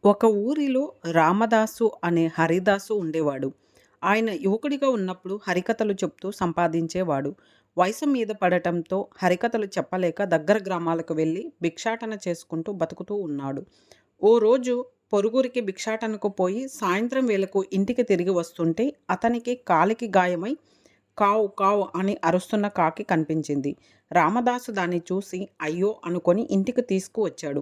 ఒక ఊరిలో రామదాసు అనే హరిదాసు ఉండేవాడు. ఆయన యువకుడిగా ఉన్నప్పుడు హరికథలు చెప్తూ సంపాదించేవాడు. వయసు మీద పడటంతో హరికథలు చెప్పలేక దగ్గర గ్రామాలకు వెళ్ళి భిక్షాటన చేసుకుంటూ బతుకుతూ ఉన్నాడు. ఓ రోజు పొరుగురికి భిక్షాటనకు పోయి సాయంత్రం వేళకు ఇంటికి తిరిగి వస్తుంటే అతనికి కాలికి గాయమై కావు కావు అని అరుస్తున్న కాకి కనిపించింది. రామదాసు దాన్ని చూసి అయ్యో అనుకొని ఇంటికి తీసుకువచ్చాడు.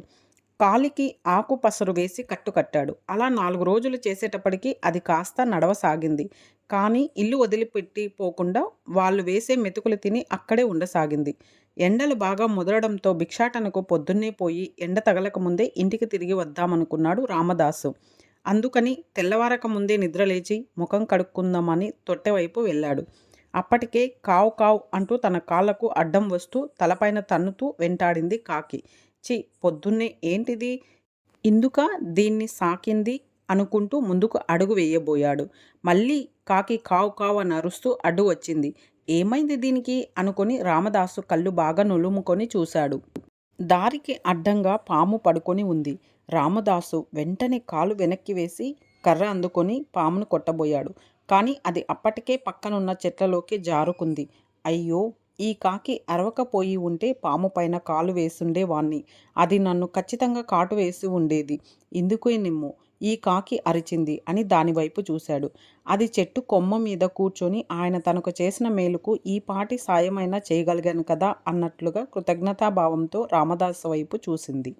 కాలికి ఆకు పసరు వేసి కట్టాడు. అలా 4 రోజులు చేసేటప్పటికి అది కాస్త నడవసాగింది. కానీ ఇల్లు వదిలిపెట్టి పోకుండా వాళ్ళు వేసే మెతుకులు తిని అక్కడే ఉండసాగింది. ఎండలు బాగా ముదరడంతో భిక్షాటనకు పొద్దున్నే పోయి ఎండ తగలక ముందే ఇంటికి తిరిగి వద్దామనుకున్నాడు రామదాసు. అందుకని తెల్లవారక ముందే నిద్రలేచి ముఖం కడుక్కుందామని తొట్టెవైపు వెళ్ళాడు. అప్పటికే కావు కావు అంటూ తన కాళ్ళకు అడ్డం వస్తూ తలపైన తన్నుతూ వెంటాడింది కాకి. ఛీ! పొద్దున్నే ఏంటిది? ఇందుకా దీన్ని సాకింది అనుకుంటూ ముందుకు అడుగు వేయబోయాడు. మళ్ళీ కాకి కావు కావు అని అరుస్తూ అడ్డు వచ్చింది. ఏమైంది దీనికి అనుకొని రామదాసు కళ్ళు బాగా నులుముకొని చూశాడు. దారికి అడ్డంగా పాము పడుకొని ఉంది. రామదాసు వెంటనే కాలు వెనక్కి వేసి కర్ర అందుకొని పామును కొట్టబోయాడు. కానీ అది అప్పటికే పక్కనున్న చెట్లలోకి జారుకుంది. అయ్యో! ఈ కాకి అరవకపోయి ఉంటే పాము పైన కాలు వేసుండేవాణ్ణి. అది నన్ను ఖచ్చితంగా కాటు వేసి ఉండేది. ఇందుకేనేమో ఈ కాకి అరిచింది అని దానివైపు చూశాడు. అది చెట్టు కొమ్మ మీద కూర్చొని ఆయన తనకు చేసిన మేలుకు ఈ పాటి సాయమైనా చేయగలిగాను కదా అన్నట్లుగా కృతజ్ఞతాభావంతో రామదాసు వైపు చూసింది.